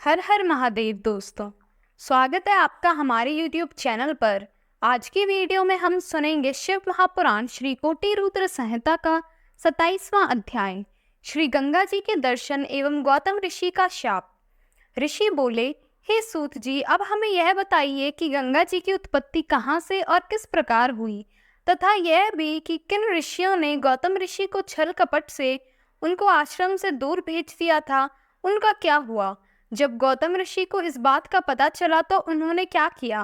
हर हर महादेव दोस्तों, स्वागत है आपका हमारे YouTube चैनल पर। आज की वीडियो में हम सुनेंगे शिव महापुराण श्री कोटि रुद्र संहिता का 27वां अध्याय, श्री गंगा जी के दर्शन एवं गौतम ऋषि का शाप। ऋषि बोले, हे सूत जी, अब हमें यह बताइए कि गंगा जी की उत्पत्ति कहाँ से और किस प्रकार हुई, तथा यह भी कि किन ऋषियों ने गौतम ऋषि को छल कपट से उनको आश्रम से दूर भेज दिया था, उनका क्या हुआ। जब गौतम ऋषि को इस बात का पता चला तो उन्होंने क्या किया।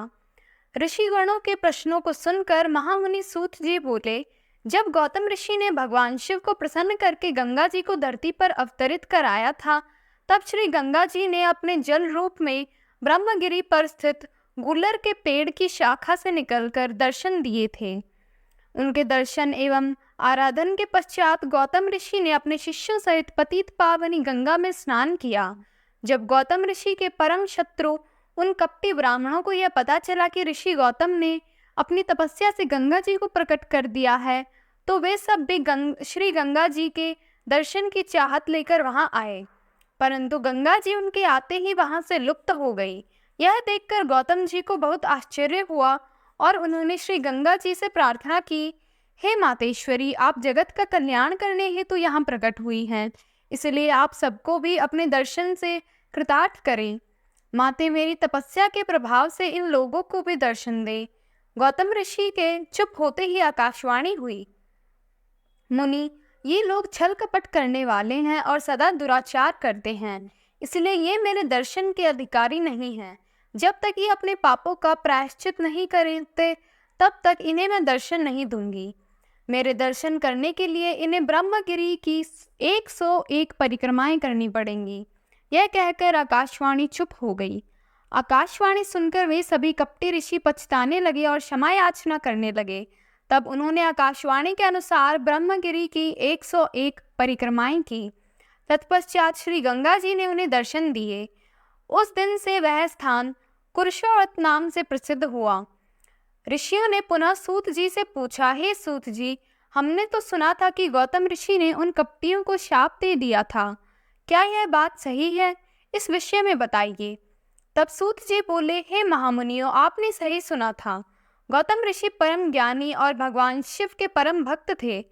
ऋषिगणों के प्रश्नों को सुनकर महामुनि सूत जी बोले, जब गौतम ऋषि ने भगवान शिव को प्रसन्न करके गंगा जी को धरती पर अवतरित कराया था, तब श्री गंगा जी ने अपने जल रूप में ब्रह्मगिरि पर स्थित गुलर के पेड़ की शाखा से निकलकर दर्शन दिए थे। उनके दर्शन एवं आराधन के पश्चात गौतम ऋषि ने अपने शिष्यों सहित पतित पावनी गंगा में स्नान किया। जब गौतम ऋषि के परम शत्रु उन कपटी ब्राह्मणों को यह पता चला कि ऋषि गौतम ने अपनी तपस्या से गंगा जी को प्रकट कर दिया है, तो वे सब भी श्री गंगा जी के दर्शन की चाहत लेकर वहां आए, परंतु गंगा जी उनके आते ही वहां से लुप्त हो गई। यह देखकर गौतम जी को बहुत आश्चर्य हुआ और उन्होंने श्री गंगा जी से प्रार्थना की, हे मातेश्वरी, आप जगत का कल्याण करने हेतु यहाँ प्रकट हुई हैं, इसलिए आप सबको भी अपने दर्शन से कृतार्थ करें। माते, मेरी तपस्या के प्रभाव से इन लोगों को भी दर्शन दे। गौतम ऋषि के चुप होते ही आकाशवाणी हुई, मुनि, ये लोग छल कपट करने वाले हैं और सदा दुराचार करते हैं, इसलिए ये मेरे दर्शन के अधिकारी नहीं हैं। जब तक ये अपने पापों का प्रायश्चित नहीं करते तब तक इन्हें मैं दर्शन नहीं दूंगी। मेरे दर्शन करने के लिए इन्हें ब्रह्मगिरि की 101 परिक्रमाएं करनी पड़ेंगी। यह कहकर आकाशवाणी चुप हो गई। आकाशवाणी सुनकर वे सभी कपटी ऋषि पछताने लगे और क्षमा याचना करने लगे। तब उन्होंने आकाशवाणी के अनुसार ब्रह्मगिरि की 101 परिक्रमाएं की। तत्पश्चात श्री गंगा जी ने उन्हें दर्शन दिए। उस दिन से वह स्थान कुरशोवत नाम से प्रसिद्ध हुआ। ऋषियों ने पुनः सूत जी से पूछा, हे सूत जी, हमने तो सुना था कि गौतम ऋषि ने उन कपटियों को शाप दे दिया था, क्या यह बात सही है? इस विषय में बताइए। तब सूत जी बोले, हे महामुनियों, आपने सही सुना था। गौतम ऋषि परम ज्ञानी और भगवान शिव के परम भक्त थे।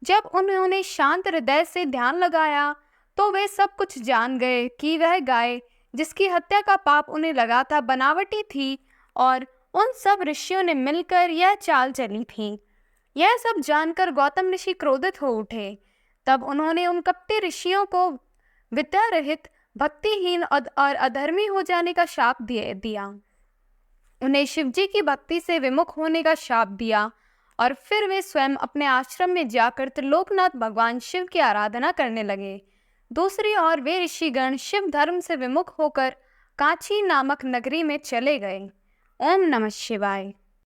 जब उन्होंने शांत हृदय से ध्यान लगाया तो वे सब कुछ जान गए कि वह गाय जिसकी हत्या का पाप उन्हें लगा था बनावटी थी, और उन सब ऋषियों ने मिलकर यह चाल चली थी। यह सब जानकर गौतम ऋषि क्रोधित हो उठे। तब उन्होंने उन कपटी ऋषियों को विद्या रहित, भक्तिहीन और अधर्मी हो जाने का शाप दिया। उन्हें शिवजी की भक्ति से विमुख होने का शाप दिया और फिर वे स्वयं अपने आश्रम में जाकर त्रिलोकनाथ भगवान शिव की आराधना करने लगे। दूसरी ओर वे ऋषिगण शिव धर्म से विमुख होकर कांची नामक नगरी में चले गए। ओम नमः शिवाय।